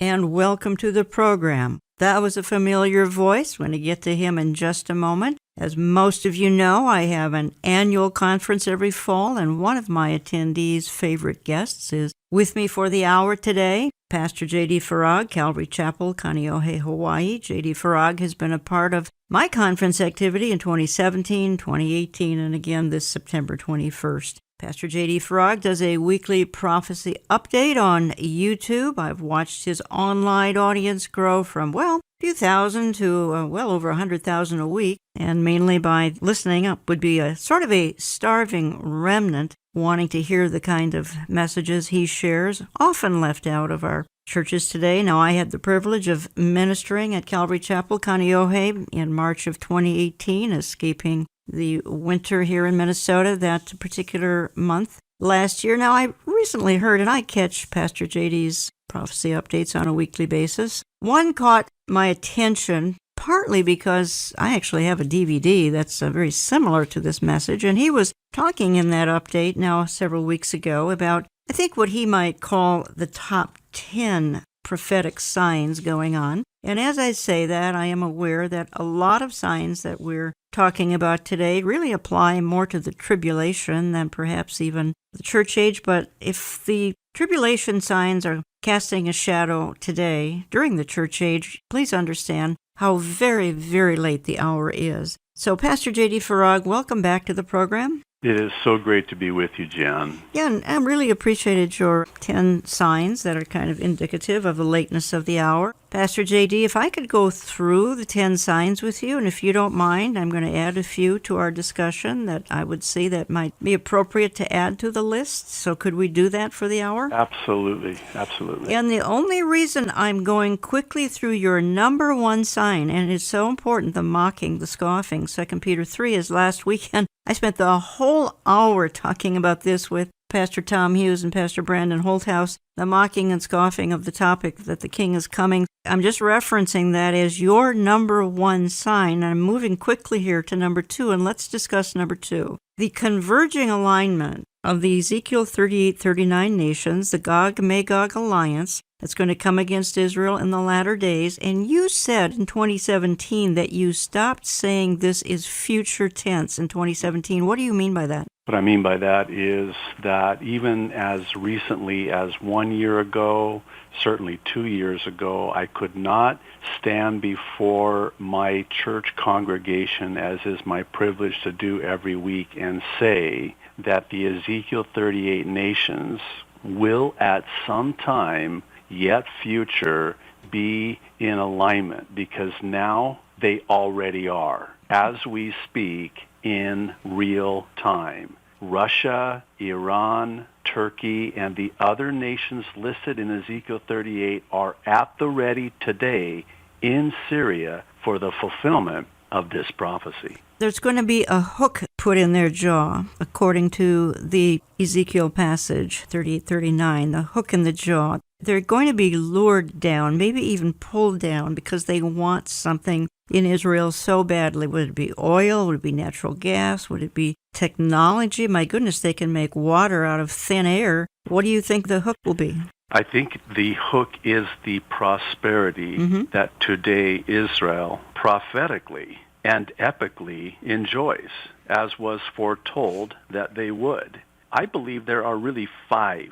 and welcome to the program. That was a familiar voice. We're going to get to him in just a moment. As most of you know, I have an annual conference every fall, and one of my attendees' favorite guests is with me for the hour today, Pastor J.D. Farag, Calvary Chapel, Kaneohe, Hawaii. J.D. Farag has been a part of my conference activity in 2017, 2018, and again this September 21st. Pastor J.D. Farag does a weekly prophecy update on YouTube. I've watched his online audience grow from, a few thousand to well over 100,000 a week, and mainly by listening up would be a sort of a starving remnant wanting to hear the kind of messages he shares, often left out of our churches today. Now, I had the privilege of ministering at Calvary Chapel, Kaneohe, in March of 2018, escaping the winter here in Minnesota that particular month last year. Now, I recently heard, and I catch Pastor JD's prophecy updates on a weekly basis. One caught my attention partly because I actually have a DVD that's very similar to this message, and he was talking in that update now several weeks ago about, I think, what he might call the top 10 prophetic signs going on. And as I say that, I am aware that a lot of signs that we're talking about today really apply more to the tribulation than perhaps even the church age. But if the tribulation signs are casting a shadow today during the church age, please understand how very, very late the hour is. So, Pastor J.D. Farag, welcome back to the program. It is so great to be with you, Jan. Yeah, and I really appreciated your 10 signs that are kind of indicative of the lateness of the hour. Pastor J.D., if I could go through the 10 signs with you, and if you don't mind, I'm going to add a few to our discussion that I would see that might be appropriate to add to the list. So could we do that for the hour? Absolutely, absolutely. And the only reason I'm going quickly through your number one sign, and it's so important, the mocking, the scoffing, 2 Peter 3, is last weekend. I spent the whole hour talking about this with Pastor Tom Hughes and Pastor Brandon Holthouse, the mocking and scoffing of the topic that the King is coming. I'm just referencing that as your number one sign. I'm moving quickly here to number two, and let's discuss number two. The converging alignment of the Ezekiel 38-39 nations, the Gog-Magog alliance, that's going to come against Israel in the latter days. And you said in 2017 that you stopped saying this is future tense in 2017. What do you mean by that? What I mean by that is that even as recently as 1 year ago, certainly 2 years ago, I could not stand before my church congregation, as is my privilege to do every week, and say that the Ezekiel 38 nations will at some time yet future be in alignment, because now they already are, as we speak, in real time. Russia, Iran, Turkey, and the other nations listed in Ezekiel 38 are at the ready today in Syria for the fulfillment of this prophecy. There's going to be a hook put in their jaw, according to the Ezekiel passage 38-39, the hook in the jaw. They're going to be lured down, maybe even pulled down, because they want something in Israel so badly. Would it be oil? Would it be natural gas? Would it be technology? My goodness, they can make water out of thin air. What do you think the hook will be? I think the hook is the prosperity that today Israel prophetically and epically enjoys, as was foretold that they would. I believe there are really 5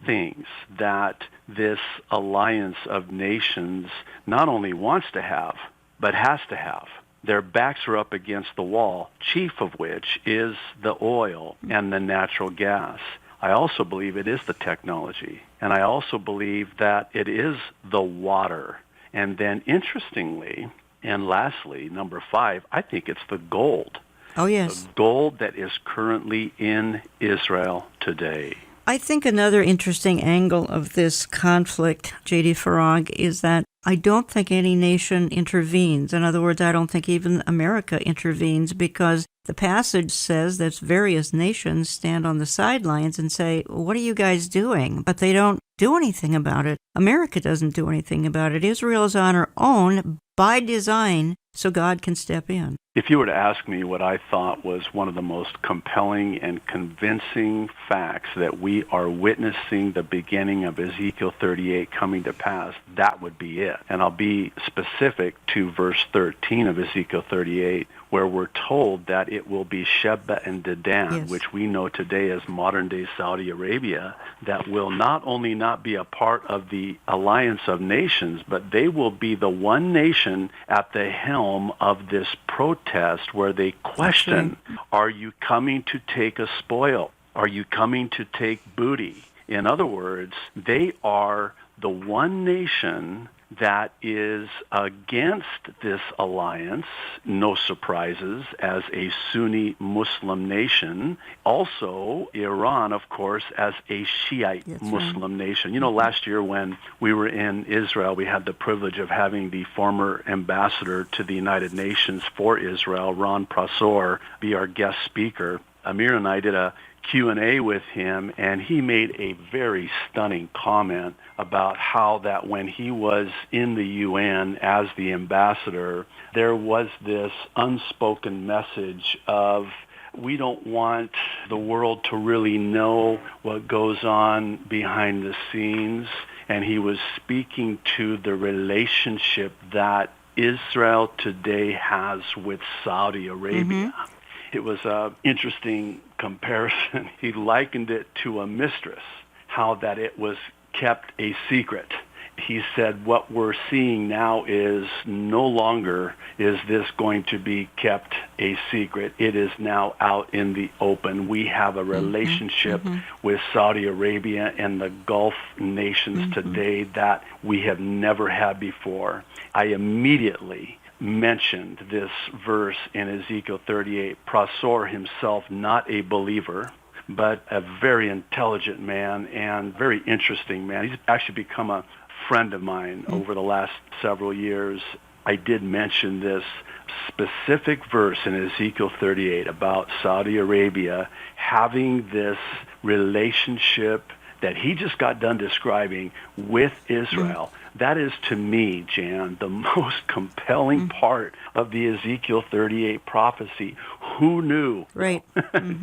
things that this alliance of nations not only wants to have, but has to have. Their backs are up against the wall, chief of which is the oil and the natural gas. I also believe it is the technology, and I also believe that it is the water. And then interestingly, and lastly, number 5, I think it's the gold. Oh, yes. The gold that is currently in Israel today. I think another interesting angle of this conflict, J.D. Farag, is that I don't think any nation intervenes. In other words, I don't think even America intervenes, because the passage says that various nations stand on the sidelines and say, what are you guys doing? But they don't do anything about it. America doesn't do anything about it. Israel is on her own by design so God can step in. If you were to ask me what I thought was one of the most compelling and convincing facts that we are witnessing the beginning of Ezekiel 38 coming to pass, that would be it. And I'll be specific to verse 13 of Ezekiel 38, where we're told that it will be Sheba and Dedan, Yes. which we know today as modern-day Saudi Arabia, that will not only not be a part of the alliance of nations, but they will be the one nation at the helm of this protest where they question, are you coming to take a spoil? Are you coming to take booty? In other words, they are the one nation that is against this alliance, no surprises, as a Sunni Muslim nation. Also, Iran, of course, as a Shiite Muslim nation. You know, last year when we were in Israel, we had the privilege of having the former ambassador to the United Nations for Israel, Ron Prasor, be our guest speaker. Amir and I did a Q&A with him, and he made a very stunning comment about how that when he was in the UN as the ambassador, there was this unspoken message of, we don't want the world to really know what goes on behind the scenes. And he was speaking to the relationship that Israel today has with Saudi Arabia. Mm-hmm. It was an interesting comparison. He likened it to a mistress, how that it was kept a secret. He said what we're seeing now is no longer is this going to be kept a secret. It is now out in the open. We have a relationship with Saudi Arabia and the Gulf nations today that we have never had before. I immediately mentioned this verse in Ezekiel 38. Prasor himself, not a believer, but a very intelligent man and very interesting man. He's actually become a friend of mine over the last several years. I did mention this specific verse in Ezekiel 38 about Saudi Arabia having this relationship that he just got done describing with Israel. That is, to me, Jan, the most compelling part of the Ezekiel 38 prophecy. Who knew? Right.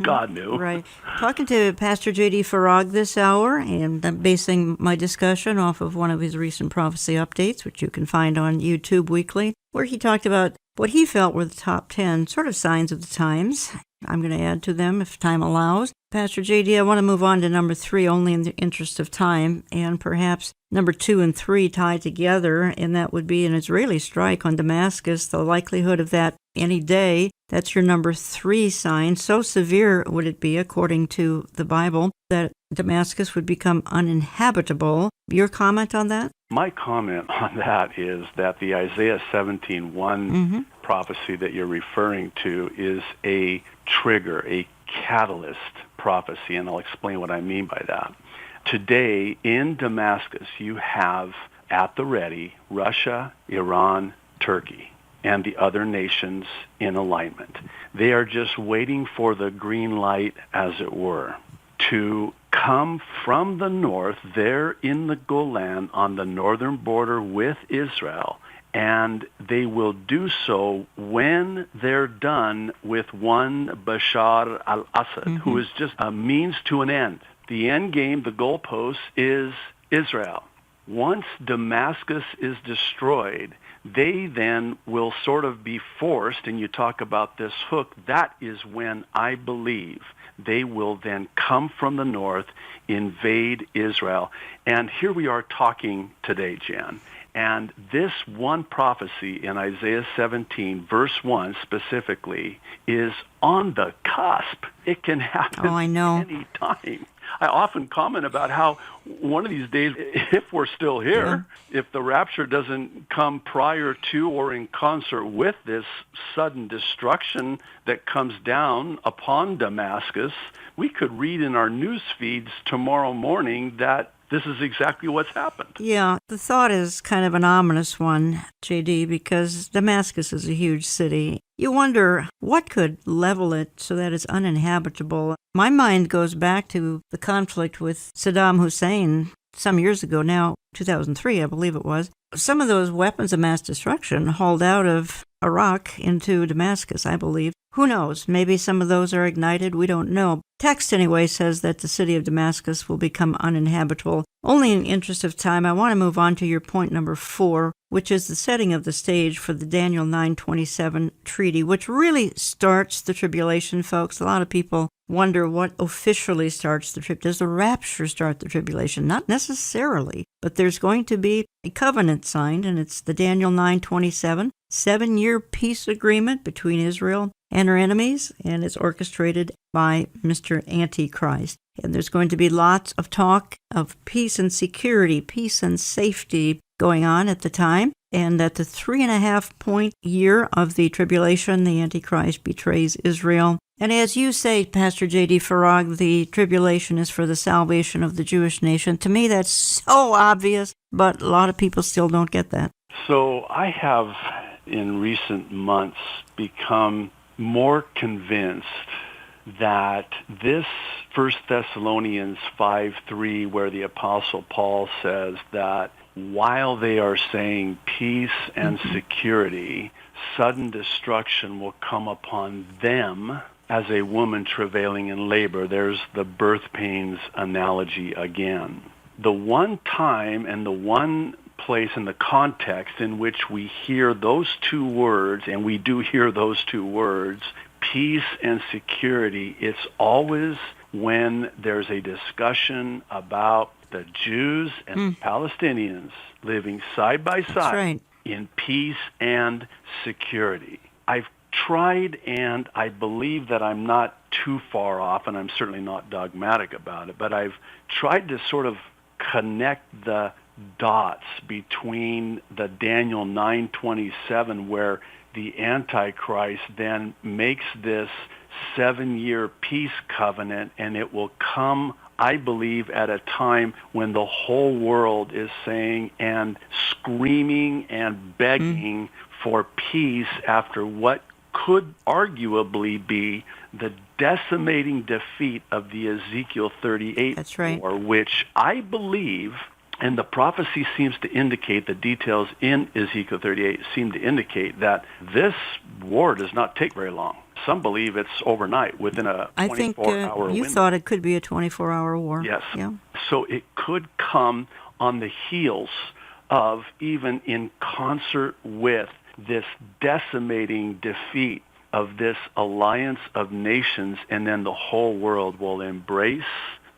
God knew. Right. Talking to Pastor J.D. Farag this hour, and I'm basing my discussion off of one of his recent prophecy updates, which you can find on YouTube weekly, where he talked about what he felt were the top 10 sort of signs of the times. I'm going to add to them if time allows. Pastor J.D., I want to move on to number 3 only in the interest of time, and perhaps number 2 and 3 tied together, and that would be an Israeli strike on Damascus, the likelihood of that any day. That's your number 3 sign. So severe would it be, according to the Bible, that Damascus would become uninhabitable. Your comment on that? My comment on that is that the Isaiah 17:1 prophecy that you're referring to is a trigger, a catalyst prophecy, and I'll explain what I mean by that. Today in Damascus, you have at the ready Russia, Iran, Turkey, and the other nations in alignment. They are just waiting for the green light, as it were, to come from the north there in the Golan on the northern border with Israel, and they will do so when they're done with one Bashar al-Assad, who is just a means to an end. The end game, the goalpost, is Israel. Once Damascus is destroyed, they then will sort of be forced, and you talk about this hook, that is when I believe they will then come from the north, invade Israel. And here we are talking today, Jan. And this one prophecy in Isaiah 17, verse 1 specifically, is on the cusp. It can happen any time. I often comment about how one of these days, if we're still here, if the rapture doesn't come prior to or in concert with this sudden destruction that comes down upon Damascus, we could read in our news feeds tomorrow morning that this is exactly what's happened. Yeah, the thought is kind of an ominous one, J.D., because Damascus is a huge city. You wonder what could level it so that it's uninhabitable. My mind goes back to the conflict with Saddam Hussein some years ago now, 2003, I believe it was. Some of those weapons of mass destruction hauled out of Iraq into Damascus, I believe. Who knows? Maybe some of those are ignited. We don't know. Text, anyway, says that the city of Damascus will become uninhabitable. Only in the interest of time, I want to move on to your point number 4, which is the setting of the stage for the Daniel 9:27 treaty, which really starts the tribulation, folks. A lot of people wonder what officially starts the tribulation. Does the rapture start the tribulation? Not necessarily, but there's going to be a covenant signed, and it's the Daniel 9:27, 7-year peace agreement between Israel and her enemies, and it's orchestrated by Mr. Antichrist. And there's going to be lots of talk of peace and security, peace and safety going on at the time. And at the 3.5-point year of the tribulation, the Antichrist betrays Israel. And as you say, Pastor J.D. Farag, the tribulation is for the salvation of the Jewish nation. To me, that's so obvious, but a lot of people still don't get that. So I have, in recent months, become more convinced that this 1 Thessalonians 5:3, where the Apostle Paul says that while they are saying peace and security, sudden destruction will come upon them as a woman travailing in labor. There's the birth pains analogy again. The one time and the one place in the context in which we hear those two words, and we do hear those two words, peace and security, it's always when there's a discussion about the Jews and the Palestinians living side by side in peace and security. I've tried, and I believe that I'm not too far off, and I'm certainly not dogmatic about it, but I've tried to sort of connect the dots between the Daniel 9:27, where the Antichrist then makes this 7-year peace covenant, and it will come, I believe, at a time when the whole world is saying and screaming and begging for peace after what could arguably be the decimating defeat of the Ezekiel 38 war, which I believe, and the prophecy seems to indicate, the details in Ezekiel 38 seem to indicate that this war does not take very long. Some believe it's overnight, within a 24-hour window. You thought it could be a 24-hour war. Yes. Yeah. So it could come on the heels of, even in concert with, this decimating defeat of this alliance of nations, and then the whole world will embrace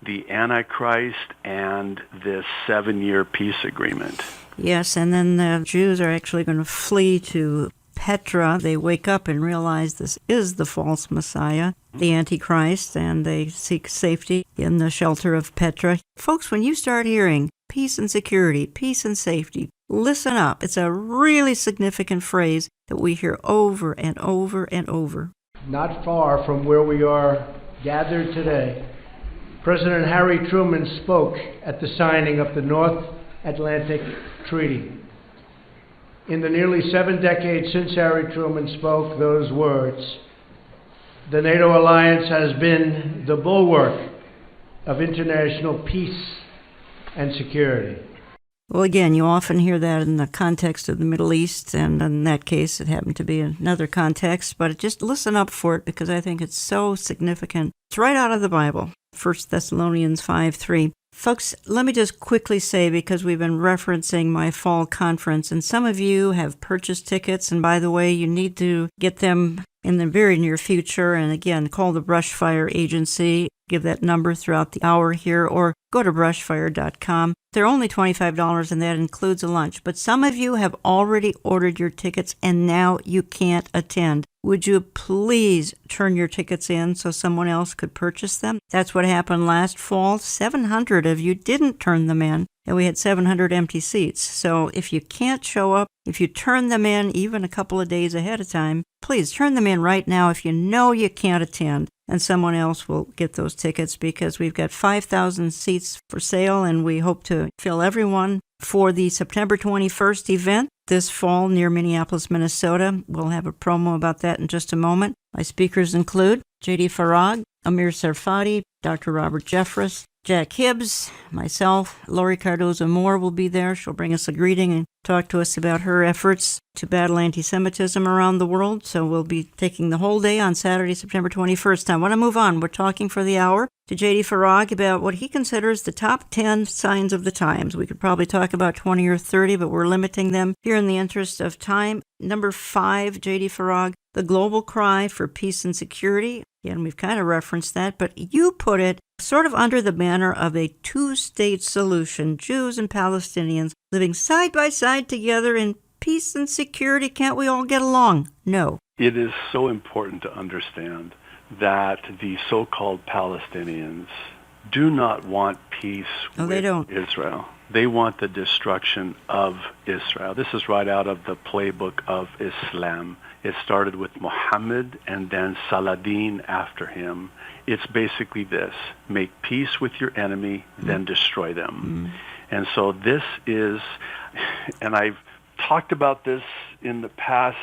the Antichrist and this 7-year peace agreement. Yes, and then the Jews are actually going to flee to Petra. They wake up and realize this is the false Messiah, the Antichrist, and they seek safety in the shelter of Petra. Folks, when you start hearing peace and security, peace and safety, listen up. It's a really significant phrase that we hear over and over and over. Not far from where we are gathered today, President Harry Truman spoke at the signing of the North Atlantic Treaty. In the nearly 7 decades since Harry Truman spoke those words, the NATO alliance has been the bulwark of international peace and security. Well, again, you often hear that in the context of the Middle East, and in that case, it happened to be another context, but just listen up for it because I think it's so significant. It's right out of the Bible, 1 Thessalonians 5:3. Folks, let me just quickly say, because we've been referencing my fall conference, and some of you have purchased tickets, and by the way, you need to get them in the very near future. And again, call the Brushfire Agency, give that number throughout the hour here, or go to brushfire.com. They're only $25, and that includes a lunch. But some of you have already ordered your tickets, and now you can't attend. Would you please turn your tickets in so someone else could purchase them? That's what happened last fall. 700 of you didn't turn them in, and we had 700 empty seats. So if you can't show up, if you turn them in even a couple of days ahead of time, please turn them in right now if you know you can't attend, and someone else will get those tickets, because we've got 5,000 seats for sale, and we hope to fill everyone for the September 21st event this fall near Minneapolis, Minnesota. We'll have a promo about that in just a moment. My speakers include J.D. Farag, Amir Sarfati, Dr. Robert Jeffress, Jack Hibbs, myself, Lori Cardozo-Moore will be there. She'll bring us a greeting and talk to us about her efforts to battle anti-Semitism around the world. So we'll be taking the whole day on Saturday, September 21st. I want to move on. We're talking for the hour to J.D. Farag about what he considers the top 10 signs of the times. We could probably talk about 20 or 30, but we're limiting them here in the interest of time. Number 5, J.D. Farag, the global cry for peace and security. Again, we've kind of referenced that, but you put it sort of under the banner of a two-state solution, Jews and Palestinians living side by side together in peace and security. Can't we all get along? No. It is so important to understand that the so-called Palestinians do not want peace with Israel. They want the destruction of Israel. This is right out of the playbook of Islam. It started with Muhammad and then Saladin after him. It's basically this: make peace with your enemy, then destroy them. And so this is, and I've talked about this in the past.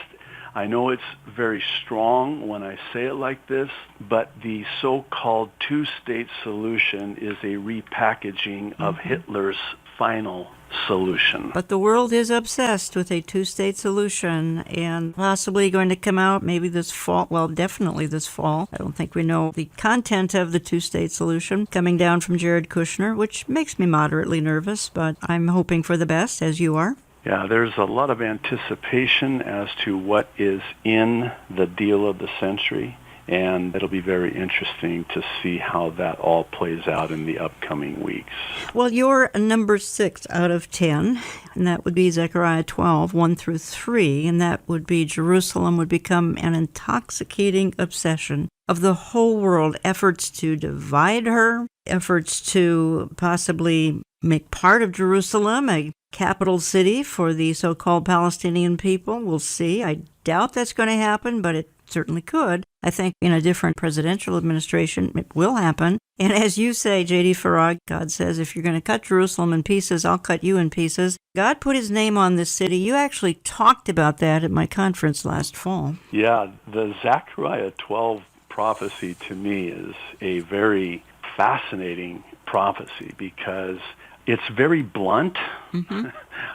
I know it's very strong when I say it like this, but the so-called two-state solution is a repackaging of Hitler's final solution. But the world is obsessed with a two-state solution and possibly going to come out maybe this fall. Well, definitely this fall. I don't think we know the content of the two-state solution coming down from Jared Kushner, which makes me moderately nervous, but I'm hoping for the best, as you are. Yeah, there's a lot of anticipation as to what is in the deal of the century, and it'll be very interesting to see how that all plays out in the upcoming weeks. Well, you're number 6 out of 10, and that would be Zechariah 12, 1 through 3, and that would be Jerusalem would become an intoxicating obsession of the whole world, efforts to divide her, efforts to possibly make part of Jerusalem a capital city for the so-called Palestinian people. We'll see. I doubt that's going to happen, but it certainly could. I think in a different presidential administration, it will happen. And as you say, J.D. Farag, God says, if you're going to cut Jerusalem in pieces, I'll cut you in pieces. God put his name on this city. You actually talked about that at my conference last fall. Yeah, the Zechariah 12 prophecy to me is a very fascinating prophecy because it's very blunt.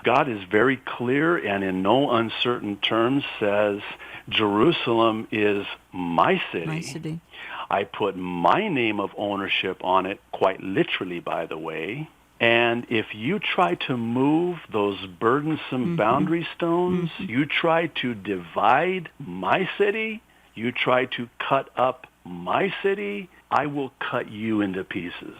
God is very clear and in no uncertain terms says, Jerusalem is my city. My city. I put my name of ownership on it, quite literally, by the way. And if you try to move those burdensome boundary stones, you try to divide my city, you try to cut up my city, I will cut you into pieces.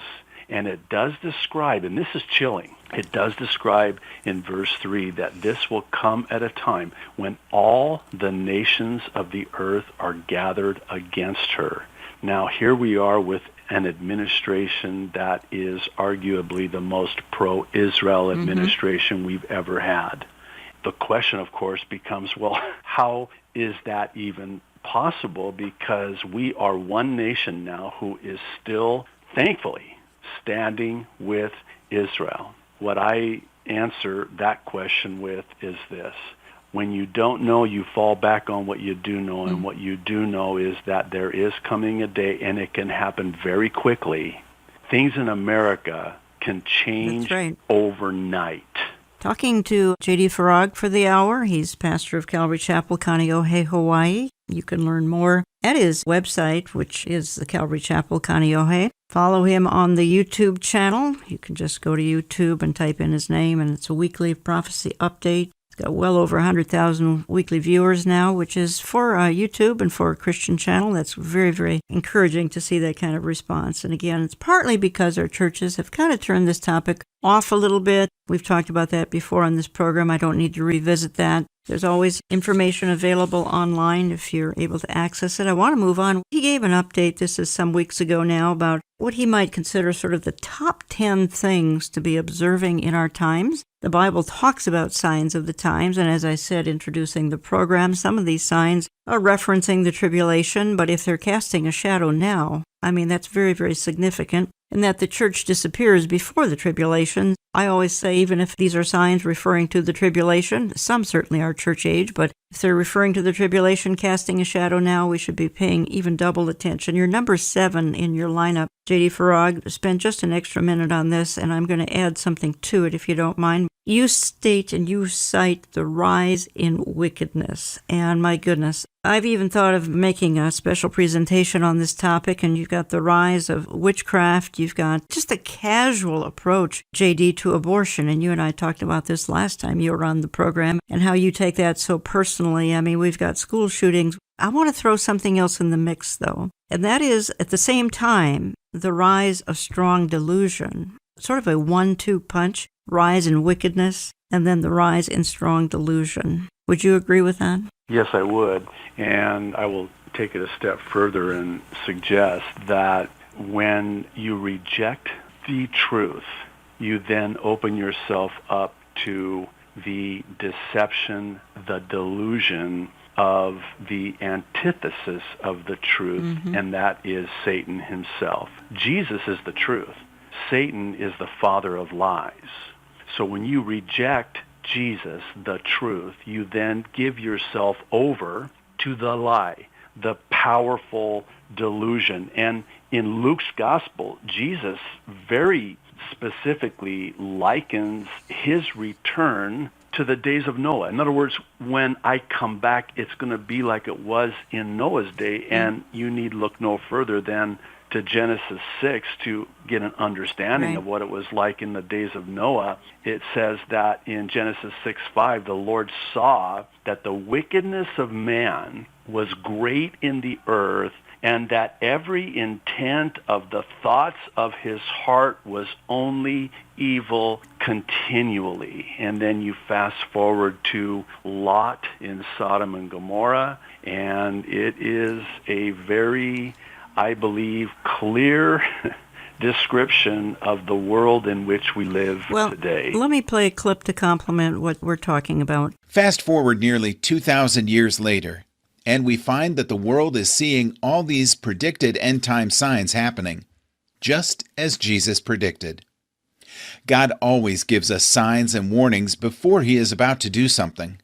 And it does describe, and this is chilling, it does describe in verse 3 that this will come at a time when all the nations of the earth are gathered against her. Now here we are with an administration that is arguably the most pro-Israel administration we've ever had. The question, of course, becomes, well, how is that even possible? Because we are one nation now who is still, thankfully, standing with Israel. What I answer that question with is this. When you don't know, you fall back on what you do know, and what you do know is that there is coming a day, and it can happen very quickly. Things in America can change overnight. Talking to J.D. Farag for the hour. He's pastor of Calvary Chapel, Kaneohe, Hawaii. You can learn more at his website, which is the Calvary Chapel, Kaneohe. Follow him on the YouTube channel. You can just go to YouTube and type in his name, and it's a weekly prophecy update. It's got well over 100,000 weekly viewers now, which is for YouTube and for a Christian channel. That's very, very encouraging to see that kind of response. And again, it's partly because our churches have kind of turned this topic off a little bit. We've talked about that before on this program. I don't need to revisit that. There's always information available online if you're able to access it. I want to move on. He gave an update, this is some weeks ago now, about what he might consider sort of the top 10 things to be observing in our times. The Bible talks about signs of the times, and as I said, introducing the program, some of these signs are referencing the tribulation, but if they're casting a shadow now, I mean, that's very, very significant. And that the church disappears before the tribulation. I always say, even if these are signs referring to the tribulation, some certainly are church age, but if they're referring to the tribulation casting a shadow now, we should be paying even double attention. You're number 7 in your lineup, J.D. Farag spent just an extra minute on this, and I'm going to add something to it if you don't mind. You state and you cite the rise in wickedness, and my goodness, I've even thought of making a special presentation on this topic, and you've got the rise of witchcraft, you've got just a casual approach, J.D., to abortion, and you and I talked about this last time you were on the program, and how you take that so personally. I mean, we've got school shootings. I want to throw something else in the mix, though, and that is, at the same time, the rise of strong delusion, sort of a 1-2 punch, rise in wickedness, and then the rise in strong delusion. Would you agree with that? Yes, I would. And I will take it a step further and suggest that when you reject the truth, you then open yourself up to the deception, the delusion of the antithesis of the truth, and that is Satan himself. Jesus is the truth. Satan is the father of lies. So when you reject Jesus, the truth, you then give yourself over to the lie, the powerful delusion. And in Luke's gospel, Jesus very specifically likens his return to the days of Noah. In other words, when I come back, it's going to be like it was in Noah's day, and you need look no further than to Genesis 6 to get an understanding of what it was like in the days of Noah. It says that in Genesis 6:5, the Lord saw that the wickedness of man was great in the earth, and that every intent of the thoughts of his heart was only evil continually. And then you fast forward to Lot in Sodom and Gomorrah, and it is a very, I believe, clear description of the world in which we live today. Let me play a clip to complement what we're talking about. Fast forward nearly 2,000 years later, and we find that the world is seeing all these predicted end-time signs happening, just as Jesus predicted. God always gives us signs and warnings before He is about to do something.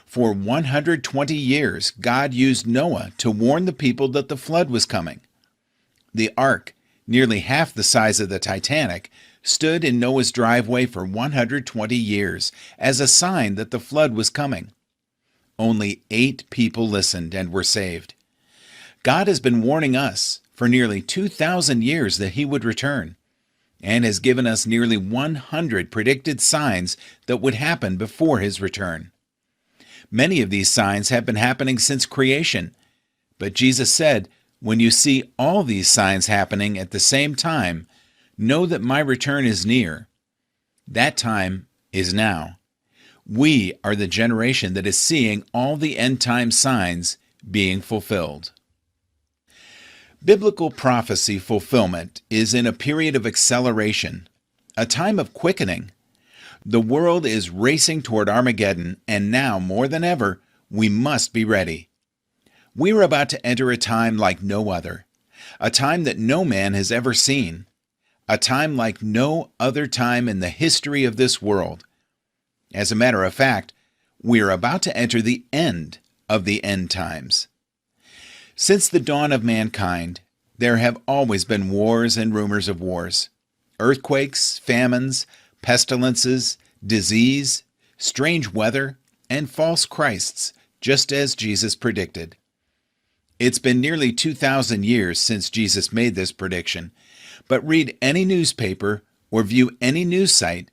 For 120 years, God used Noah to warn the people that the flood was coming. The ark, nearly half the size of the Titanic, stood in Noah's driveway for 120 years as a sign that the flood was coming. Only 8 people listened and were saved. God has been warning us for nearly 2,000 years that He would return, and has given us nearly 100 predicted signs that would happen before His return. Many of these signs have been happening since creation, but Jesus said, "When you see all these signs happening at the same time, know that my return is near." That time is now. We are the generation that is seeing all the end-time signs being fulfilled. Biblical prophecy fulfillment is in a period of acceleration, a time of quickening. The world is racing toward Armageddon, and now, more than ever, we must be ready. We are about to enter a time like no other, a time that no man has ever seen, a time like no other time in the history of this world. As a matter of fact, we are about to enter the end of the end times. Since the dawn of mankind, there have always been wars and rumors of wars, earthquakes, famines, pestilences, disease, strange weather, and false Christs, just as Jesus predicted. It's been nearly 2,000 years since Jesus made this prediction, but read any newspaper or view any news site,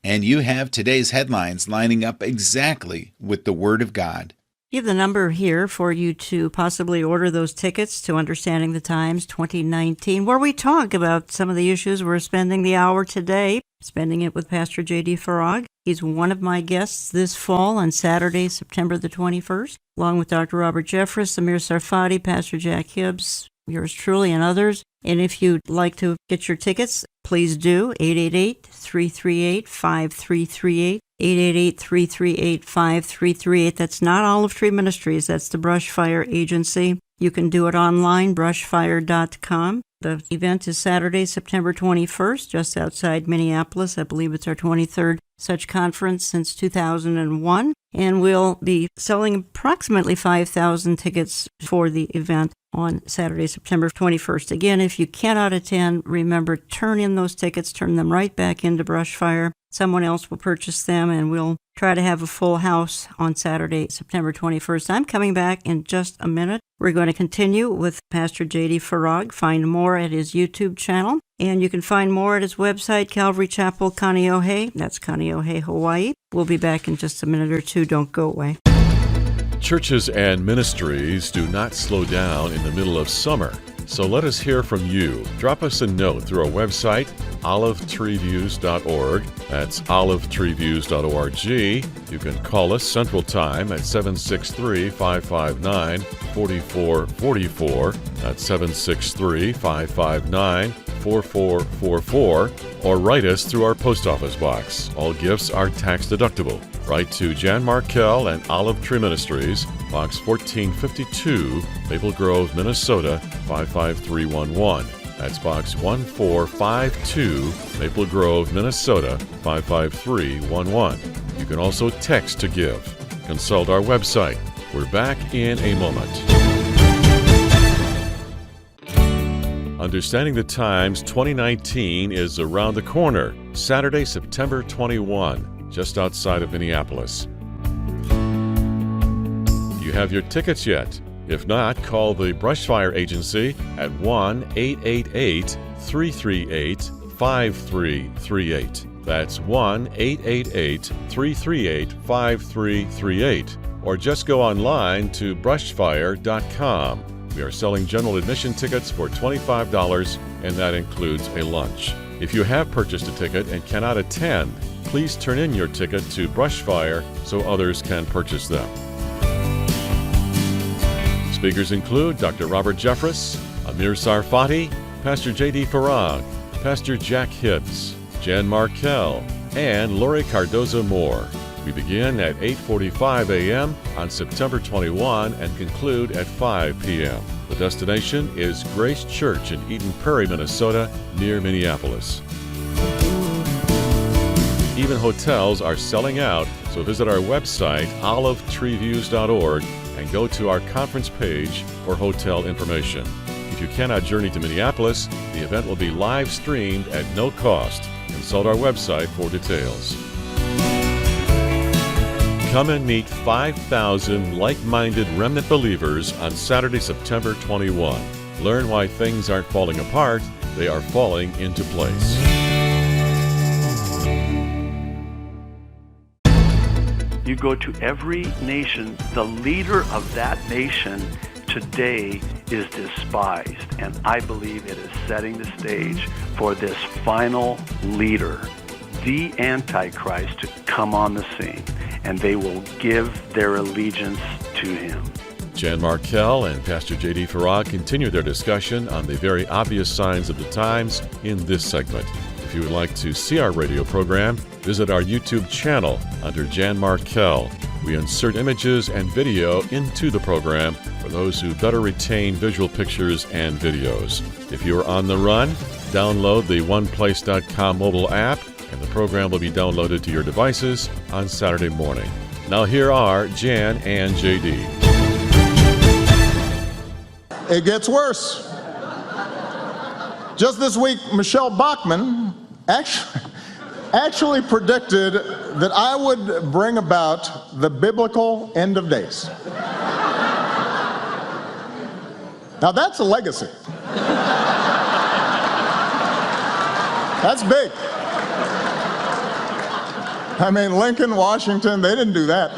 and you have today's headlines lining up exactly with the Word of God. You have the number here for you to possibly order those tickets to Understanding the Times 2019, where we talk about some of the issues. We're spending the hour today, spending it with Pastor J.D. Farag. He's one of my guests this fall on Saturday, September the 21st, along with Dr. Robert Jeffress, Amir Sarfati, Pastor Jack Hibbs, yours truly, and others. And if you'd like to get your tickets, please do. 888-338-5338. 888-338-5338. That's not Olive Tree Ministries. That's the Brush Fire Agency. You can do it online, brushfire.com. The event is Saturday, September 21st, just outside Minneapolis. I believe it's our 23rd such conference since 2001. And we'll be selling approximately 5,000 tickets for the event on Saturday, September 21st. Again, if you cannot attend, remember, turn in those tickets, turn them right back into Brushfire. Someone else will purchase them, and we'll try to have a full house on Saturday, September 21st. I'm coming back in just a minute. We're going to continue with Pastor J.D. Farag. Find more at his YouTube channel, and you can find more at his website, Calvary Chapel, Kaneohe. That's Kaneohe, Hawaii. We'll be back in just a minute or two. Don't go away. Churches and ministries do not slow down in the middle of summer. So let us hear from you. Drop us a note through our website, olivetreeviews.org. That's olivetreeviews.org. You can call us Central Time at 763-559-4444. That's 763-559-4444. Or write us through our post office box. All gifts are tax deductible. Write to Jan Markell and Olive Tree Ministries, Box 1452, Maple Grove, Minnesota 55311. That's Box 1452, Maple Grove, Minnesota 55311. You can also text to give. Consult our website. We're back in a moment. Understanding the Times 2019 is around the corner, Saturday, September 21. Just outside of Minneapolis. Do you have your tickets yet? If not, call the Brushfire Agency at 1-888-338-5338. That's 1-888-338-5338. Or just go online to brushfire.com. We are selling general admission tickets for $25, and that includes a lunch. If you have purchased a ticket and cannot attend, please turn in your ticket to Brushfire so others can purchase them. Speakers include Dr. Robert Jeffress, Amir Sarfati, Pastor J.D. Farag, Pastor Jack Hibbs, Jan Markell, and Lori Cardozo-Moore. We begin at 8:45 a.m. on September 21 and conclude at 5 p.m. The destination is Grace Church in Eden Prairie, Minnesota, near Minneapolis. Even hotels are selling out, so visit our website, olivetreeviews.org, and go to our conference page for hotel information. If you cannot journey to Minneapolis, the event will be live streamed at no cost. Consult our website for details. Come and meet 5,000 like-minded remnant believers on Saturday, September 21. Learn why things aren't falling apart, they are falling into place. You go to every nation, the leader of that nation today is despised. And I believe it is setting the stage for this final leader, the Antichrist, to come on the scene. And they will give their allegiance to him. Jan Markell and Pastor J.D. Farag continue their discussion on the very obvious signs of the times in this segment. If you would like to see our radio program, visit our YouTube channel under Jan Markell. We insert images and video into the program for those who better retain visual pictures and videos. If you are on the run, download the oneplace.com mobile app, and the program will be downloaded to your devices on Saturday morning. Now here are Jan and J.D. It gets worse. Just this week, Michelle Bachmann actually predicted that I would bring about the biblical end of days. Now that's a legacy. That's big. I mean, Lincoln, Washington, they didn't do that.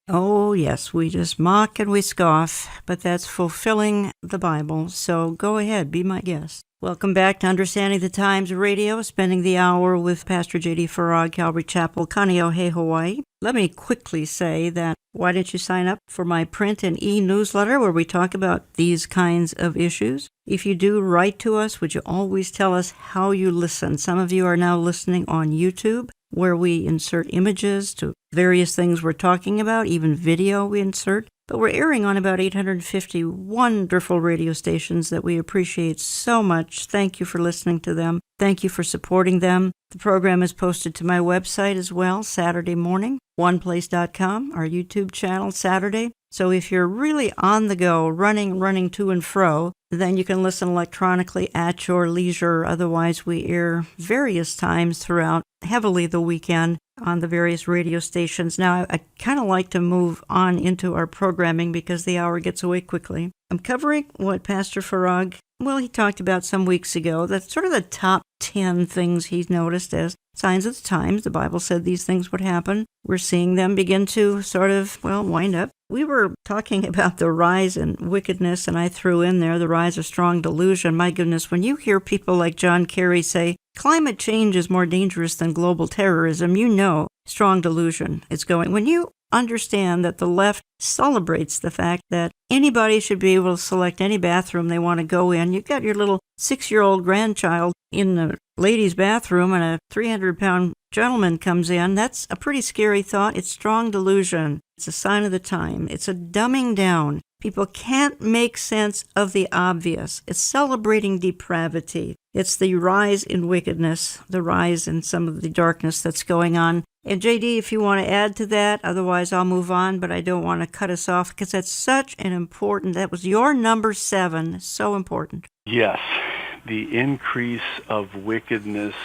Oh, yes, we just mock and we scoff, but that's fulfilling the Bible, so go ahead, be my guest. Welcome back to Understanding the Times Radio, spending the hour with Pastor J.D. Farag, Calvary Chapel, Kaneohe, Hawaii. Let me quickly say that why don't you sign up for my print and e-newsletter where we talk about these kinds of issues? If you do, write to us. Would you always tell us how you listen? Some of you are now listening on YouTube, where we insert images to various things we're talking about, even video we insert. but we're airing on about 850 wonderful radio stations that we appreciate so much. Thank you for listening to them. Thank you for supporting them. The program is posted to my website as well, Saturday morning, oneplace.com, our YouTube channel, Saturday. So if you're really on the go, running to and fro, then you can listen electronically at your leisure. Otherwise, we air various times throughout heavily the weekend on the various radio stations. Now, I kind of like to move on into our programming because the hour gets away quickly. I'm covering what Pastor Farag, he talked about some weeks ago. That's sort of the top 10 things he's noticed as signs of the times. The Bible said these things would happen. We're seeing them begin to sort of, wind up. We were talking about the rise in wickedness, and I threw in there the rise of strong delusion. My goodness, when you hear people like John Kerry say, climate change is more dangerous than global terrorism, you know strong delusion is going. When you understand that the left celebrates the fact that anybody should be able to select any bathroom they want to go in. You've got your little 6-year-old grandchild in the ladies' bathroom and a 300-pound gentleman comes in. That's a pretty scary thought. It's strong delusion. It's a sign of the time. It's a dumbing down. People can't make sense of the obvious. It's celebrating depravity. It's the rise in wickedness, the rise in some of the darkness that's going on. And JD, if you want to add to that, otherwise I'll move on, but I don't want to cut us off because that's such an important, that was your number 7, so important. Yes. The increase of wickedness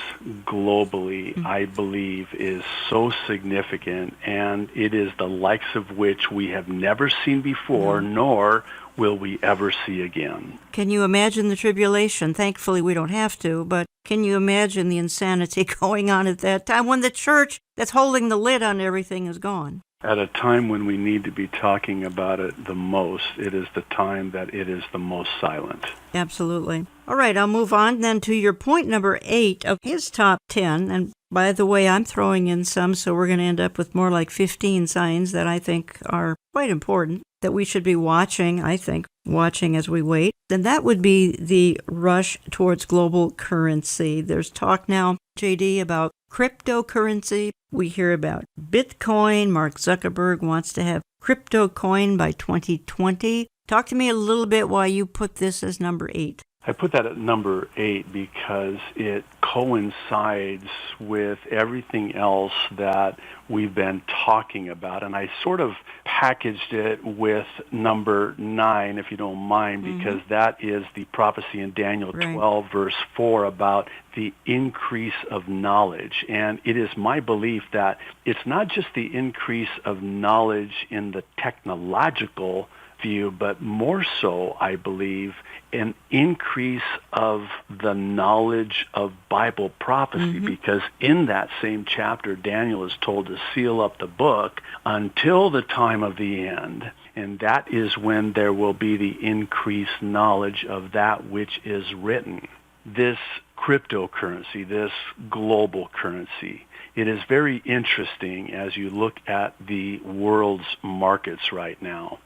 globally, I believe, is so significant, and it is the likes of which we have never seen before, nor will we ever see again. Can you imagine the tribulation? Thankfully, we don't have to, but can you imagine the insanity going on at that time when the church that's holding the lid on everything is gone? At a time when we need to be talking about it the most, it is the time that it is the most silent. Absolutely. All right, I'll move on then to your point number 8 of his top 10. And by the way, I'm throwing in some, so we're going to end up with more like 15 signs that I think are quite important, that we should be watching as we wait. Then that would be the rush towards global currency. There's talk now, JD, about cryptocurrency. We hear about Bitcoin. Mark Zuckerberg wants to have crypto coin by 2020. Talk to me a little bit why you put this as number 8. I put that at number 8 because it coincides with everything else that we've been talking about. And I sort of packaged it with number 9, if you don't mind, because that is the prophecy in Daniel 12, verse 4, about the increase of knowledge. And it is my belief that it's not just the increase of knowledge in the technological view, but more so, I believe, an increase of the knowledge of Bible prophecy, because in that same chapter, Daniel is told to seal up the book until the time of the end. And that is when there will be the increased knowledge of that which is written. This cryptocurrency, this global currency, it is very interesting as you look at the world's markets right now,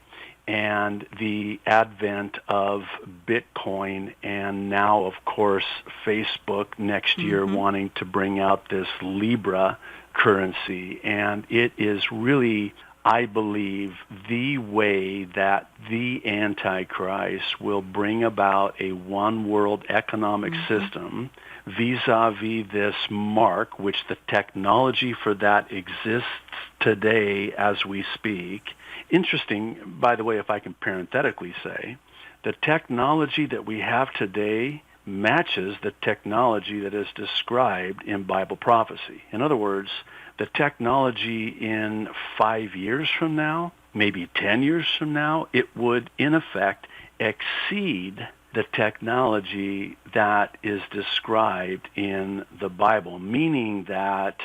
and the advent of Bitcoin, and now, of course, Facebook next year wanting to bring out this Libra currency. And it is really, I believe, the way that the Antichrist will bring about a one-world economic system vis-a-vis this mark, which the technology for that exists today as we speak. Interesting, by the way, if I can parenthetically say, the technology that we have today matches the technology that is described in Bible prophecy. In other words, the technology in 5 years from now, maybe 10 years from now, it would, in effect, exceed the technology that is described in the Bible, meaning that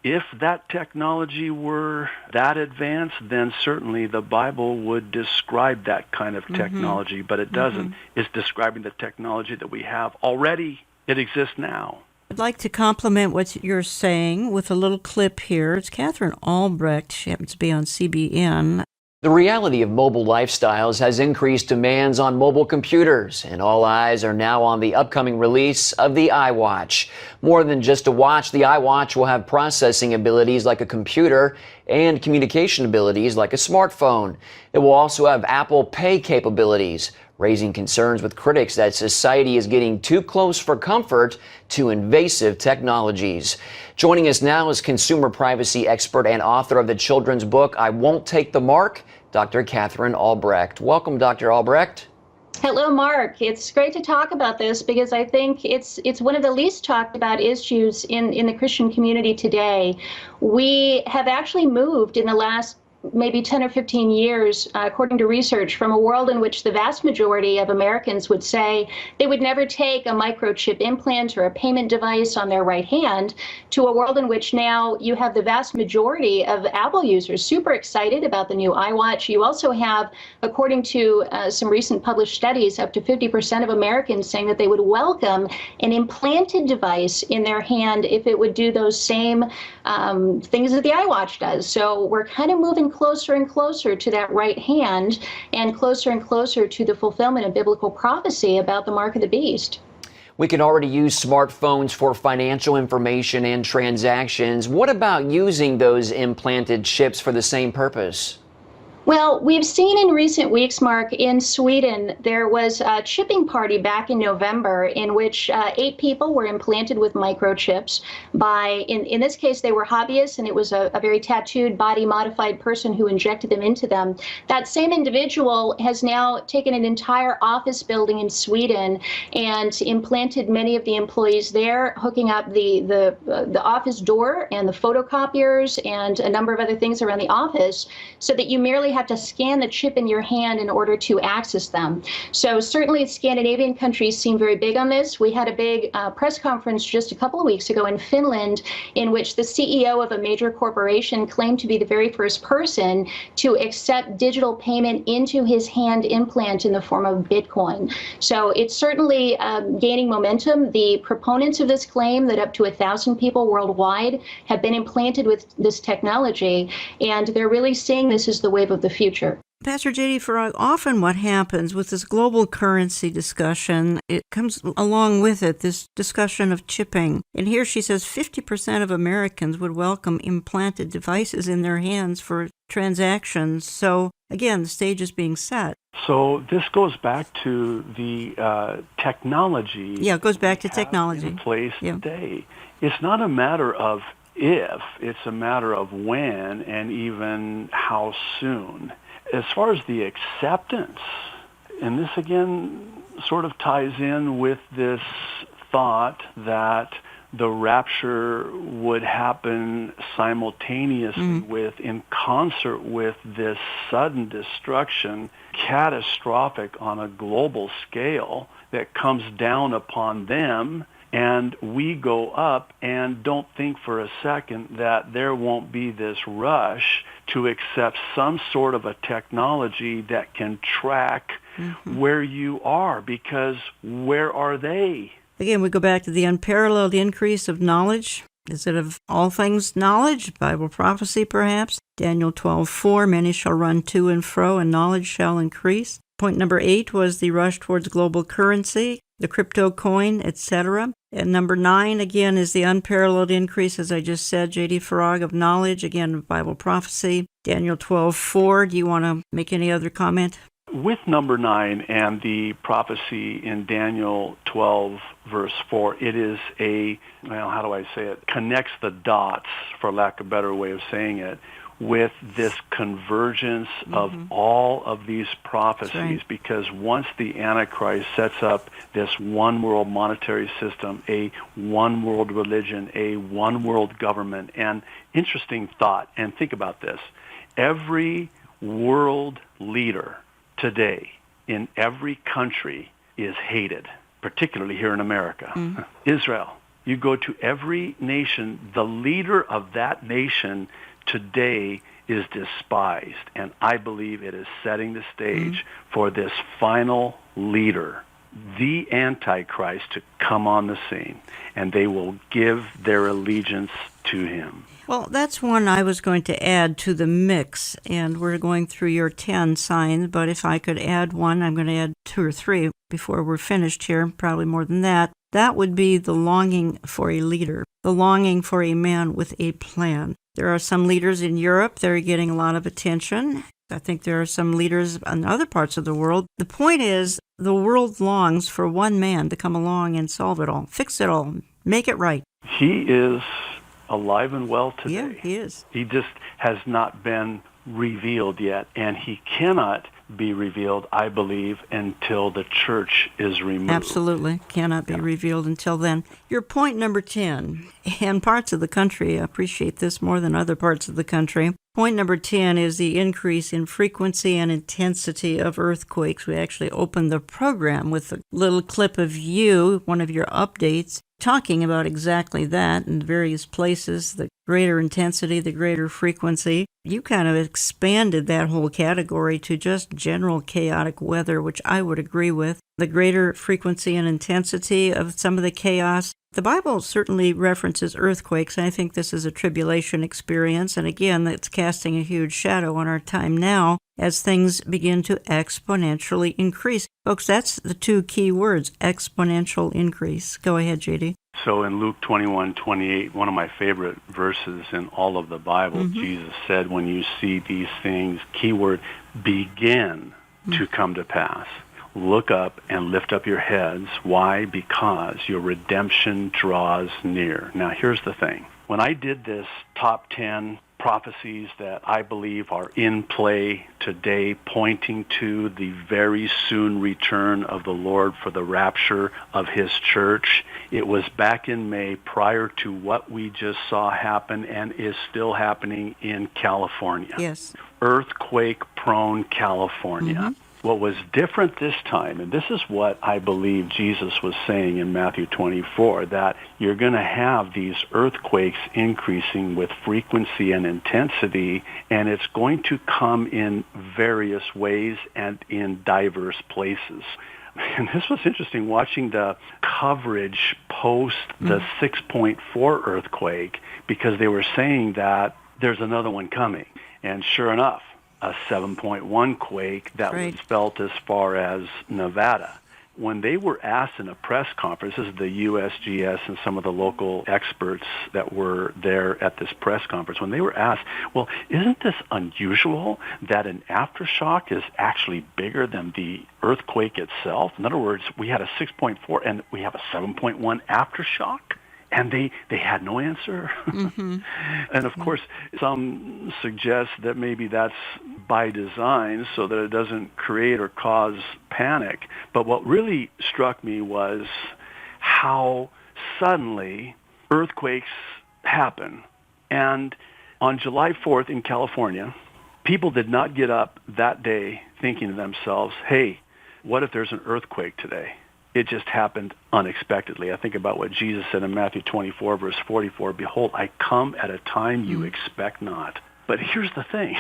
if that technology were that advanced, then certainly the Bible would describe that kind of technology, but it doesn't. It's describing the technology that we have already. It exists now. I'd like to compliment what you're saying with a little clip here. It's Catherine Albrecht. She happens to be on CBN. The reality of mobile lifestyles has increased demands on mobile computers, and all eyes are now on the upcoming release of the iWatch. More than just a watch, the iWatch will have processing abilities like a computer and communication abilities like a smartphone. It will also have Apple Pay capabilities, raising concerns with critics that society is getting too close for comfort to invasive technologies. Joining us now is consumer privacy expert and author of the children's book, I Won't Take the Mark, Dr. Catherine Albrecht. Welcome, Dr. Albrecht. Hello, Mark. It's great to talk about this because I think it's one of the least talked about issues in the Christian community today. We have actually moved in the last maybe 10 or 15 years, according to research, from a world in which the vast majority of Americans would say they would never take a microchip implant or a payment device on their right hand, to a world in which now you have the vast majority of Apple users super excited about the new iWatch. You also have, according to some recent published studies, up to 50% of Americans saying that they would welcome an implanted device in their hand if it would do those same things that the iWatch does. So we're kind of moving closer and closer to that right hand and closer to the fulfillment of biblical prophecy about the mark of the beast. We can already use smartphones for financial information and transactions. What about using those implanted chips for the same purpose? Well, we've seen in recent weeks, Mark, in Sweden, there was a chipping party back in November in which 8 people were implanted with microchips by, in this case, they were hobbyists, and it was a very tattooed, body-modified person who injected them into them. That same individual has now taken an entire office building in Sweden and implanted many of the employees there, hooking up the office door and the photocopiers and a number of other things around the office so that you merely have to scan the chip in your hand in order to access them. So certainly Scandinavian countries seem very big on this. We had a big press conference just a couple of weeks ago in Finland in which the CEO of a major corporation claimed to be the very first person to accept digital payment into his hand implant in the form of Bitcoin. So it's certainly gaining momentum. The proponents of this claim that up to 1,000 people worldwide have been implanted with this technology, and they're really seeing this as the wave of the future. Pastor J.D. Farag, often what happens with this global currency discussion, it comes along with it, this discussion of chipping. And here she says 50% of Americans would welcome implanted devices in their hands for transactions. So, again, the stage is being set. So this goes back to the technology. Yeah, it goes back to technology. In place today. It's not a matter of if, it's a matter of when and even how soon. As far as the acceptance, and this again sort of ties in with this thought that the rapture would happen simultaneously with, in concert with this sudden destruction, catastrophic on a global scale that comes down upon them, and we go up and don't think for a second that there won't be this rush to accept some sort of a technology that can track where you are, because where are they? Again, we go back to the unparalleled increase of knowledge. Is it of all things knowledge? Bible prophecy, perhaps? Daniel 12:4, many shall run to and fro, and knowledge shall increase. Point number 8 was the rush towards global currency, the crypto coin, etc. And number 9, again, is the unparalleled increase, as I just said, J.D. Farag, of knowledge, again, Bible prophecy. Daniel 12:4, do you want to make any other comment? With number 9 and the prophecy in Daniel 12, verse 4, it is how do I say it? Connects the dots, for lack of a better way of saying it, with this convergence of all of these prophecies, because once the Antichrist sets up this one world monetary system, a one world religion, a one world government, and interesting thought, and think about this, every world leader today in every country is hated, particularly here in America. Israel, you go to every nation, the leader of that nation today is despised, and I believe it is setting the stage for this final leader, the Antichrist, to come on the scene, and they will give their allegiance to him. Well, that's one I was going to add to the mix, and we're going through your 10 signs, but if I could add one, I'm going to add 2 or 3 before we're finished here, probably more than that. That would be the longing for a leader, the longing for a man with a plan. There are some leaders in Europe that are getting a lot of attention. I think there are some leaders in other parts of the world. The point is, the world longs for one man to come along and solve it all, fix it all, make it right. He is alive and well today. Yeah, he is. He just has not been revealed yet, and he cannot be revealed, I believe, until the church is removed. Absolutely. Cannot be revealed until then. Your point number 10, and parts of the country appreciate this more than other parts of the country. Point number 10 is the increase in frequency and intensity of earthquakes. We actually opened the program with a little clip of you, one of your updates, talking about exactly that in various places, the greater intensity, the greater frequency. You kind of expanded that whole category to just general chaotic weather, which I would agree with. The greater frequency and intensity of some of the chaos. The Bible certainly references earthquakes, and I think this is a tribulation experience, and again, that's casting a huge shadow on our time now as things begin to exponentially increase. Folks, that's the 2 key words, exponential increase. Go ahead, JD. So in Luke 21:28, one of my favorite verses in all of the Bible, Jesus said, when you see these things, keyword, begin to come to pass, look up and lift up your heads. Why? Because your redemption draws near. Now, here's the thing. When I did this top 10 prophecies that I believe are in play today, pointing to the very soon return of the Lord for the rapture of his church, it was back in May, prior to what we just saw happen and is still happening in California. Yes. Earthquake-prone California. What was different this time, and this is what I believe Jesus was saying in Matthew 24, that you're going to have these earthquakes increasing with frequency and intensity, and it's going to come in various ways and in diverse places. And this was interesting, watching the coverage post the 6.4 earthquake, because they were saying that there's another one coming. And sure enough, a 7.1 quake that was felt as far as Nevada. When they were asked in a press conference, this is the USGS and some of the local experts that were there at this press conference, when they were asked, well, isn't this unusual that an aftershock is actually bigger than the earthquake itself? In other words, we had a 6.4 and we have a 7.1 aftershock? And they had no answer. And of course, some suggest that maybe that's by design so that it doesn't create or cause panic. But what really struck me was how suddenly earthquakes happen. And on July 4th in California, people did not get up that day thinking to themselves, hey, what if there's an earthquake today? It just happened unexpectedly. I think about what Jesus said in Matthew 24, verse 44, behold, I come at a time you expect not. But here's the thing.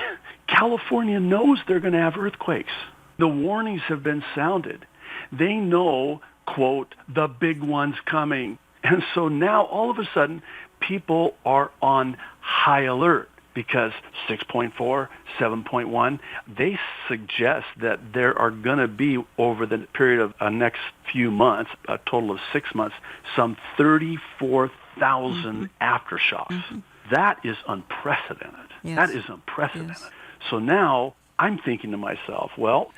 California knows they're going to have earthquakes. The warnings have been sounded. They know, quote, the big one's coming. And so now, all of a sudden, people are on high alert. Because 6.4, 7.1, they suggest that there are going to be, over the period of the next few months, a total of 6 months, some 34,000 aftershocks. That is unprecedented. Yes. That is unprecedented. Yes. So now I'm thinking to myself, well,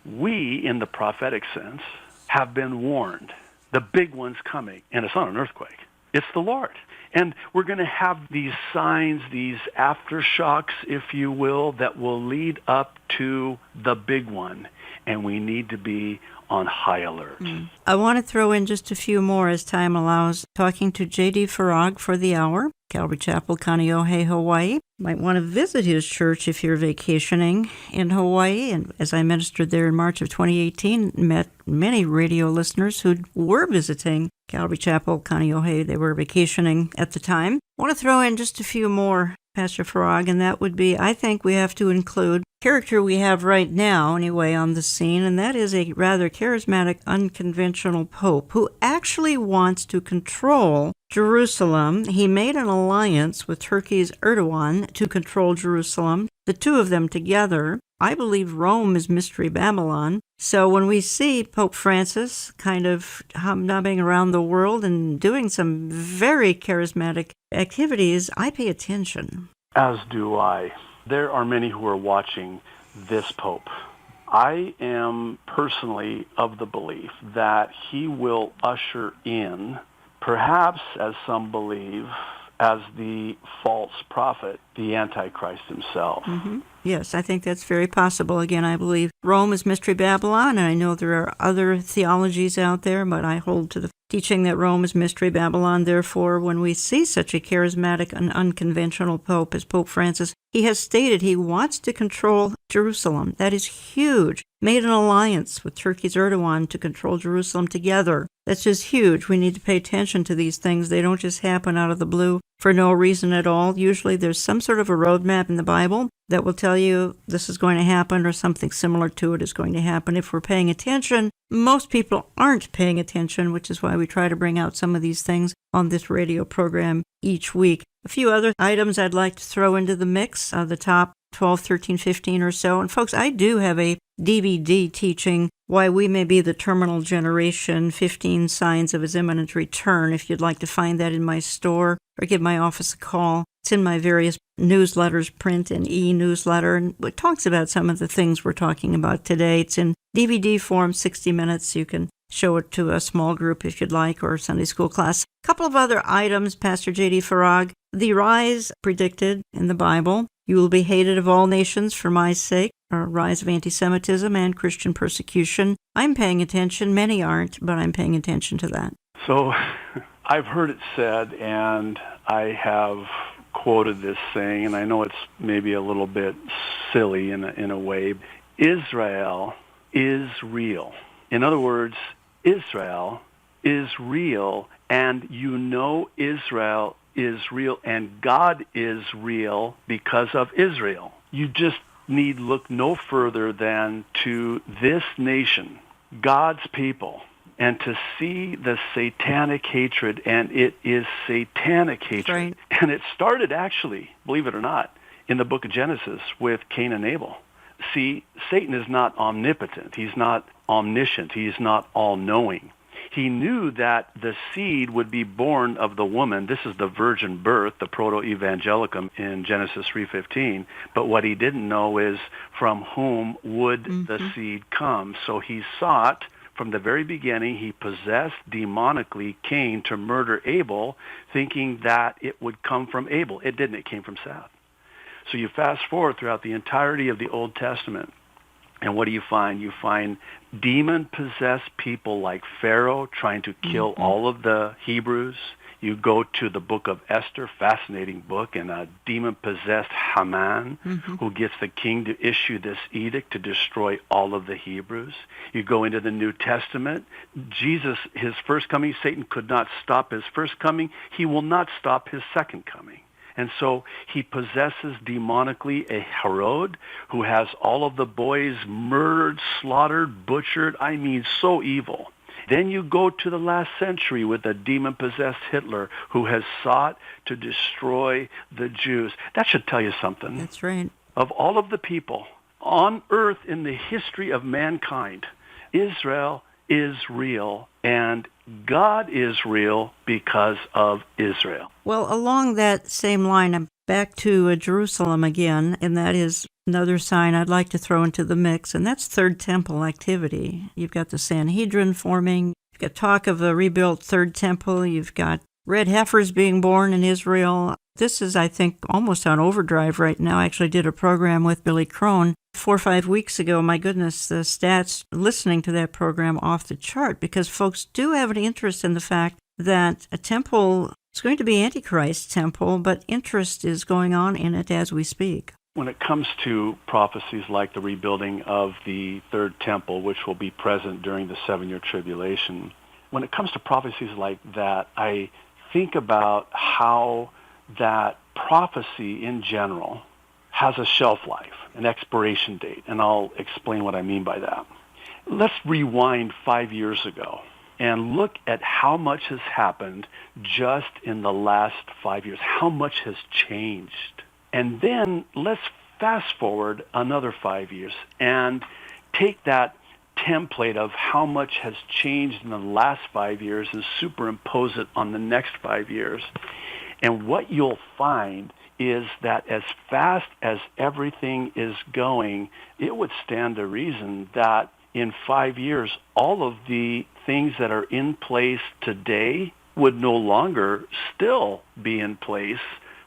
we, in the prophetic sense, have been warned. The big one's coming, and it's not an earthquake. It's the Lord. And we're going to have these signs, these aftershocks, if you will, that will lead up to the big one. And we need to be on high alert. I want to throw in just a few more as time allows. Talking to J.D. Farag for the hour, Calvary Chapel, Kaneohe, Hawaii. Might want to visit his church if you're vacationing in Hawaii. And as I ministered there in March of 2018, met many radio listeners who were visiting Calvary Chapel, Kaneohe. They were vacationing at the time. I want to throw in just a few more, Pastor Farag, and that would be, I think we have to include character we have right now, anyway, on the scene, and that is a rather charismatic, unconventional pope who actually wants to control Jerusalem. He made an alliance with Turkey's Erdogan to control Jerusalem. The two of them together. I believe Rome is Mystery Babylon. So when we see Pope Francis kind of hobnobbing around the world and doing some very charismatic activities, I pay attention. As do I. There are many who are watching this Pope. I am personally of the belief that he will usher in, perhaps as some believe, as the false prophet, the Antichrist himself. Mm-hmm. Yes, I think that's very possible. Again, I believe Rome is Mystery Babylon, and I know there are other theologies out there, but I hold to the teaching that Rome is Mystery Babylon. Therefore, when we see such a charismatic and unconventional pope as Pope Francis, he has stated he wants to control Jerusalem. That is huge. Made an alliance with Turkey's Erdogan to control Jerusalem together. That's just huge. We need to pay attention to these things. They don't just happen out of the blue for no reason at all. Usually there's some sort of a roadmap in the Bible that will tell you this is going to happen or something similar to it is going to happen. If we're paying attention, most people aren't paying attention, which is why we try to bring out some of these things on this radio program each week. A few other items I'd like to throw into the mix, the top 12, 13, 15 or so. And folks, I do have a DVD teaching Why We May Be the Terminal Generation, 15 Signs of His Imminent Return. If you'd like to find that in my store or give my office a call, it's in my various newsletters, print and e-newsletter, and it talks about some of the things we're talking about today. It's in DVD form, 60 minutes. You can show it to a small group if you'd like, or Sunday school class. A couple of other items, Pastor J.D. Farag. The rise predicted in the Bible. You will be hated of all nations for my sake. A rise of anti-Semitism and Christian persecution. I'm paying attention. Many aren't, but I'm paying attention to that. So I've heard it said, and I have quoted this saying, and I know it's maybe a little bit silly in a way. Israel is real. In other words, Israel is real, and you know Israel is real, and God is real because of Israel. You just need look no further than to this nation, God's people, and to see the satanic hatred, and it is satanic hatred. Right. And it started actually, believe it or not, in the book of Genesis with Cain and Abel. See, Satan is not omnipotent. He's not omniscient. He's not all-knowing. He knew that the seed would be born of the woman. This is the virgin birth, the proto-evangelicum in Genesis 3:15. But what he didn't know is from whom would the seed come. So he sought, from the very beginning, he possessed demonically Cain to murder Abel, thinking that it would come from Abel. It didn't. It came from Seth. So you fast forward throughout the entirety of the Old Testament, and what do you find? You find demon-possessed people like Pharaoh trying to kill all of the Hebrews. You go to the book of Esther, fascinating book, and a demon-possessed Haman who gets the king to issue this edict to destroy all of the Hebrews. You go into the New Testament. Jesus, his first coming, Satan could not stop his first coming. He will not stop his second coming. And so he possesses demonically a Herod who has all of the boys murdered, slaughtered, butchered. I mean, so evil. Then you go to the last century with a demon-possessed Hitler who has sought to destroy the Jews. That should tell you something. That's right. Of all of the people on earth in the history of mankind, Israel is real, and God is real because of Israel. Well, along that same line, I'm back to Jerusalem again, and that is another sign I'd like to throw into the mix, and that's Third Temple activity. You've got the Sanhedrin forming, you've got talk of a rebuilt Third Temple, you've got red heifers being born in Israel. This is, I think, almost on overdrive right now. I actually did a program with Billy Crone 4 or 5 weeks ago. My goodness, the stats listening to that program off the chart, because folks do have an interest in the fact that a temple is going to be Antichrist's temple, but interest is going on in it as we speak. When it comes to prophecies like the rebuilding of the Third Temple, which will be present during the 7-year tribulation, when it comes to prophecies like that, I think about how that prophecy in general has a shelf life, an expiration date, and I'll explain what I mean by that. Let's rewind 5 years ago. and look at how much has happened just in the last 5 years, how much has changed. And then let's fast forward another 5 years and take that template of how much has changed in the last 5 years and superimpose it on the next 5 years. And what you'll find is that as fast as everything is going, it would stand to reason that in 5 years, all of the things that are in place today would no longer still be in place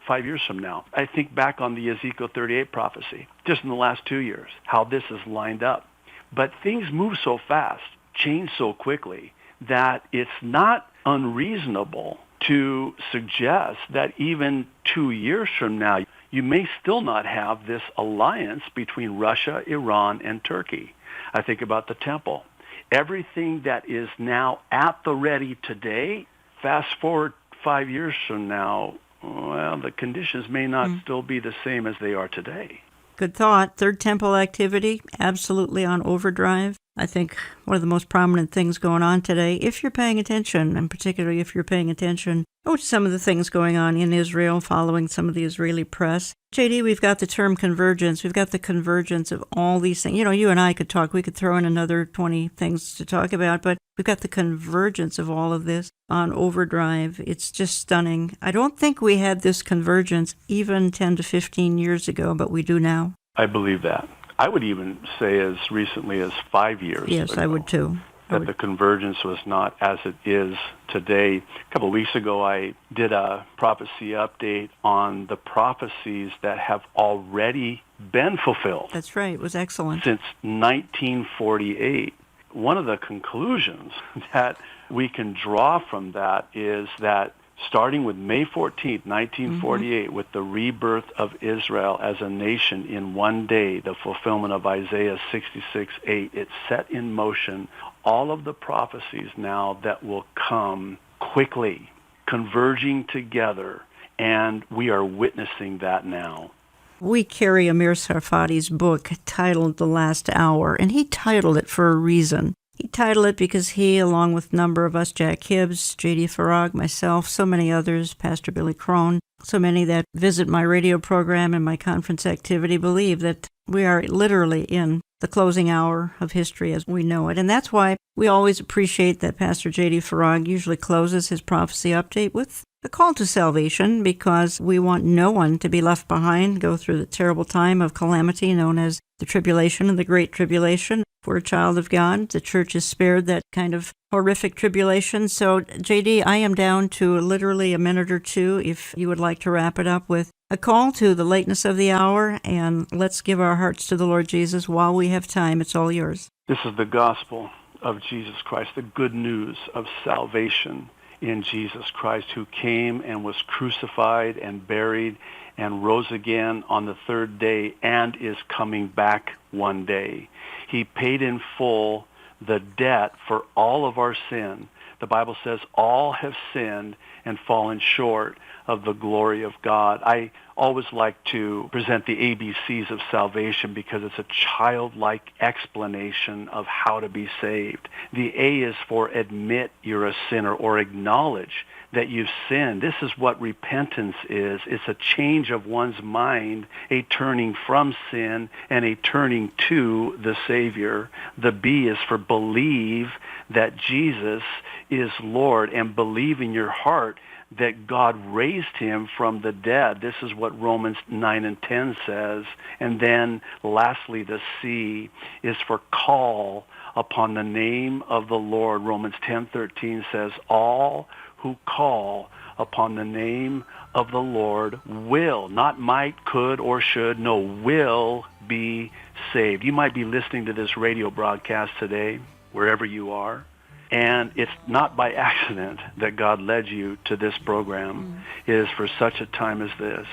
5 years from now. I think back on the Ezekiel 38 prophecy, just in the last 2 years, how this is lined up. But things move so fast, change so quickly, that it's not unreasonable to suggest that even 2 years from now, you may still not have this alliance between Russia, Iran, and Turkey. I think about the temple. Everything that is now at the ready today, fast forward 5 years from now, well, the conditions may not still be the same as they are today. Good thought. Third temple activity, absolutely on overdrive. I think one of the most prominent things going on today, if you're paying attention, and particularly if you're paying attention to some of the things going on in Israel, following some of the Israeli press. JD, we've got the term convergence. We've got the convergence of all these things. You know, you and I could talk. We could throw in another 20 things to talk about, but we've got the convergence of all of this on overdrive. It's just stunning. I don't think we had this convergence even 10 to 15 years ago, but we do now. I believe that. I would even say as recently as 5 years Yes, ago, I would too. that the convergence was not as it is today. A couple of weeks ago, I did a prophecy update on the prophecies that have already been fulfilled. That's right. It was excellent. Since 1948. One of the conclusions that we can draw from that is that starting with May 14th, 1948, with the rebirth of Israel as a nation in one day, the fulfillment of Isaiah 66:8, it set in motion all of the prophecies now that will come quickly, converging together, and we are witnessing that now. We carry Amir Sarfati's book titled The Last Hour, and he titled it for a reason. He titled it because he, along with a number of us, Jack Hibbs, J.D. Farag, myself, so many others, Pastor Billy Crone, so many that visit my radio program and my conference activity, believe that we are literally in the closing hour of history as we know it. And that's why we always appreciate that Pastor J.D. Farag usually closes his prophecy update with a call to salvation, because we want no one to be left behind, go through the terrible time of calamity known as the tribulation and the great tribulation. For a child of God, the church is spared that kind of horrific tribulation. So, JD, I am down to literally a minute or two if you would like to wrap it up with a call to the lateness of the hour, and let's give our hearts to the Lord Jesus while we have time. It's all yours. This is the gospel of Jesus Christ, the good news of salvation in Jesus Christ, who came and was crucified and buried and rose again on the third day and is coming back one day. He paid in full the debt for all of our sin. The Bible says all have sinned and fallen short of the glory of God. I always like to present the ABCs of salvation because it's a childlike explanation of how to be saved. The A is for admit you're a sinner or acknowledge that you've sinned. This is what repentance is. It's a change of one's mind, a turning from sin and a turning to the Savior. The B is for believe that Jesus is Lord, and believe in your heart that God raised him from the dead. This is what Romans 9 and 10 says. And then lastly, the C is for call upon the name of the Lord. Romans 10:13 says, all who call upon the name of the Lord will, not might, could, or should, no, will be saved. You might be listening to this radio broadcast today, wherever you are, and it's not by accident that God led you to this program. It is for such a time as this.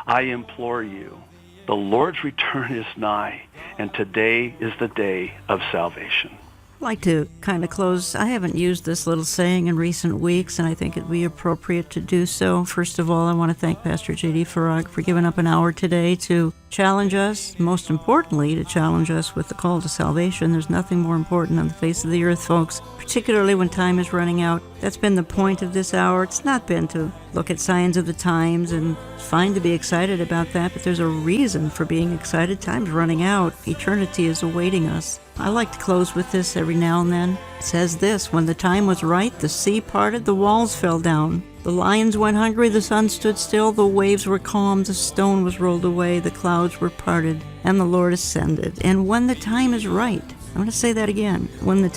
I implore you, the Lord's return is nigh, and today is the day of salvation. I'd like to kind of close. I haven't used this little saying in recent weeks, and I think it'd be appropriate to do so. First of all, I want to thank Pastor J.D. Farag for giving up an hour today to challenge us, most importantly, to challenge us with the call to salvation. There's nothing more important on the face of the earth, folks, particularly when time is running out. That's been the point of this hour. It's not been to look at signs of the times, and it's fine to be excited about that, but there's a reason for being excited. Time's running out. Eternity is awaiting us. I like to close with this every now and then. It says this: when the time was right, the sea parted, the walls fell down. The lions went hungry, the sun stood still, the waves were calm, the stone was rolled away, the clouds were parted, and the Lord ascended. And when the time is right, I'm going to say that again. When the